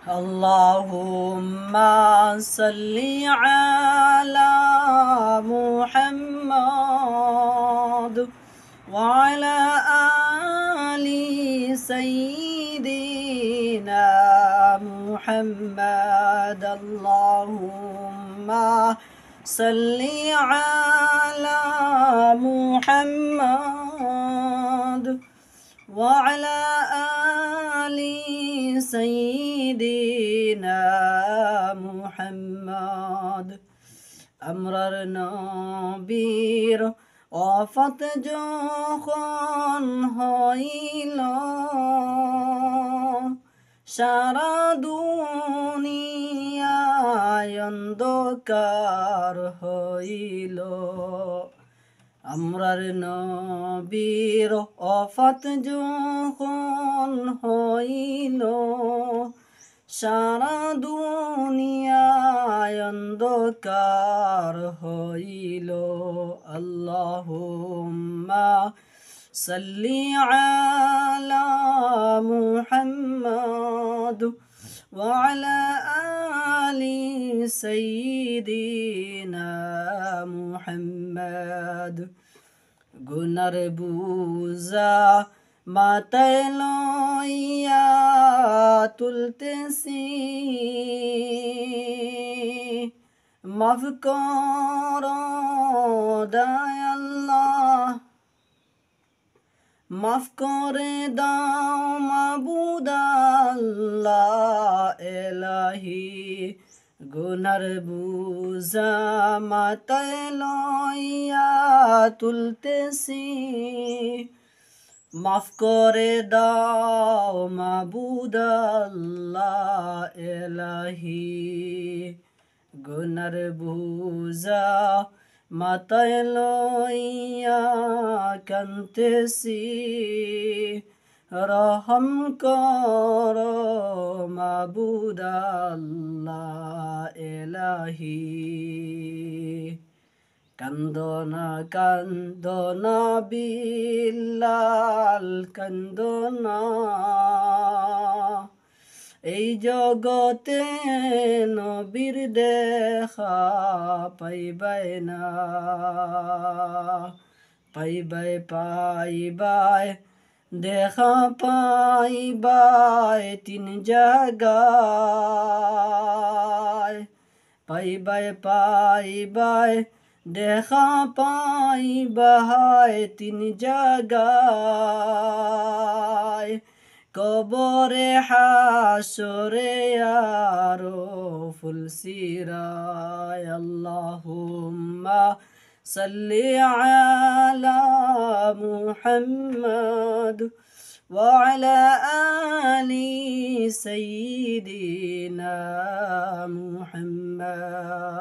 اللهم صل على محمد وعلى آل سيدنا محمد. اللهم صل على محمد وعلى آل سيدنا محمد. আমরার নবীর ওয়াফাত যখন হইল, সারা দুনিয়ায় অন্ধকার হইল। আমরার নবীর ওয়াফাত যখন হইল, সারা দুনিয়ায় অন্ধকার হইল। আল্লাহুম্মা সাল্লি আলা মুহাম্মাদ ওয়া আলা আলি সাইয়্যিদিনা মুহাম্মাদ। গুনার বুঝা মাথায় লইয়া তুলতেছি, মাফ কর দয়াল্লাহ, মাফ করে দাও মাবুদ আল্লাহ এলাহি। গুনার বুঝা মাথায় লইয়া তুলতেছি, মাফ করে দাও মাবুদ আল্লাহ এলাহি। গুনার বুঝা মাথায় লইয়া কান্দেছি, রহম কর মাবুদ আল্লাহ এলাহি। কান্দনা কান্দনা বিল্লাল কান্দনা, এই জগতে নবীর দেখা পাইবাই না। পাইবাই পাইবাই দেখা পাইবাই তিন জায়গায়। পাইবাই পাইবাই দেখা পাইবাই তিন জায়গায়। কবরে হাসরে আরো ফুলসিরায়। আল্লাহুম্মা সাল্লি আলা মুহাম্মাদ ওয়া আলা আলি সাইয়্যিদিনা মুহাম্মাদ।